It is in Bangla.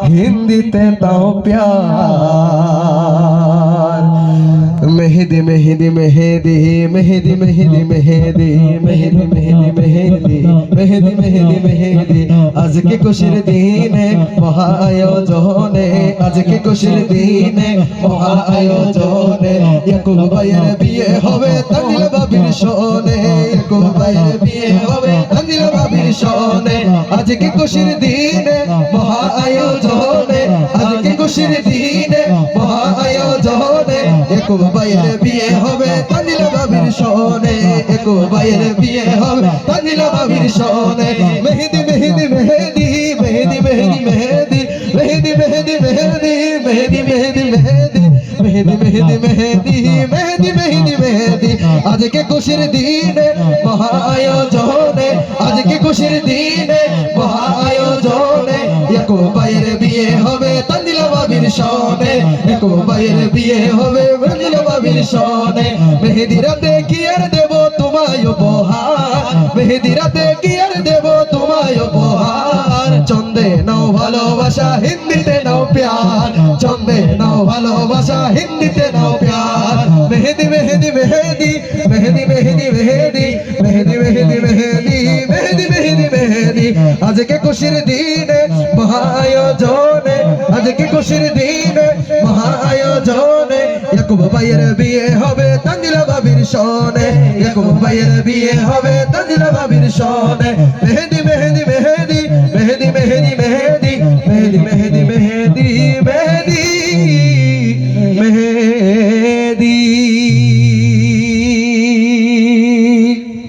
হিন্দিতে দাও প্যার মেহেদি মেহেদি মেহেদি মেহেদি মেহেদি মেহেদি মেহেদি মেহেদি মেহেদি মেহেদি মেহেদি মেহেদি আজকে খুশির দিনে মহা আয়োজনে আজকে খুশির দিনে মহা আয়োজনে ইয়াকুব ভাইয়ের বিয়ে হবে তানজিল ভাবির শোনে ইয়াকুব ভাইয়ের বিয়ে হবে তানজিল ভাবির শোনে আজকে খুশির দিনে মহা আয়োজনে আজকে খুশির দিনে মহা আয়োজনে ইয়াকুব ভাইয়ের বিয়ে হবে তানজিল ভাবির শোনে ইয়াকুব ভাইয়ের বিয়ে হবে তানজিল ভাবির শোনে মেহেদি মেহেদি মেহেদি মেহেদি মেহেদি মেহেদি মেহেদি মেহেদি মেহেদি মেহেদি মেহেদি মেহেদি মেহেদি মেহেদি মেহেদি মেহেদি মেহেদি আজকে খুশির দিনে মহা আয়োজনে আজকে খুশির দিনে মহা আয়োজনে ইয়াকুব ভাইয়ের বিয়ে হবে তানজিল ভাবির শোনে ইয়াকুব ভাইয়ের বিয়ে হবে তানজিল ভাবির শোনে মেহেদি রাতে কি আর দেব তোমায় উপহার মেহেদি রাতে কি আর দেব তোমায় উপহার চন্দে নাও ভালোবাসা হিন্দিতে নাও প্যার চন্দে নাও ভালোবাসা হিন্দিতে নাও প্যার মেহেদি মেহেদি মেহেদি মেহেদি মেহেদি মেহেদি মেহেদি মেহেদি মেহেদি মেহেদি মেহেদি মেহেদি আজকে খুশির দিনে মহা আয়োজনে আজকে খুশির দিনে মহা আয়োজনে ইয়াকুব ভাইয়ের বিয়ে হবে তানজিল ভাবির শোনে ইয়াকুব ভাইয়ের বিয়ে হবে তানজিল ভাবির শোনে মেহেদি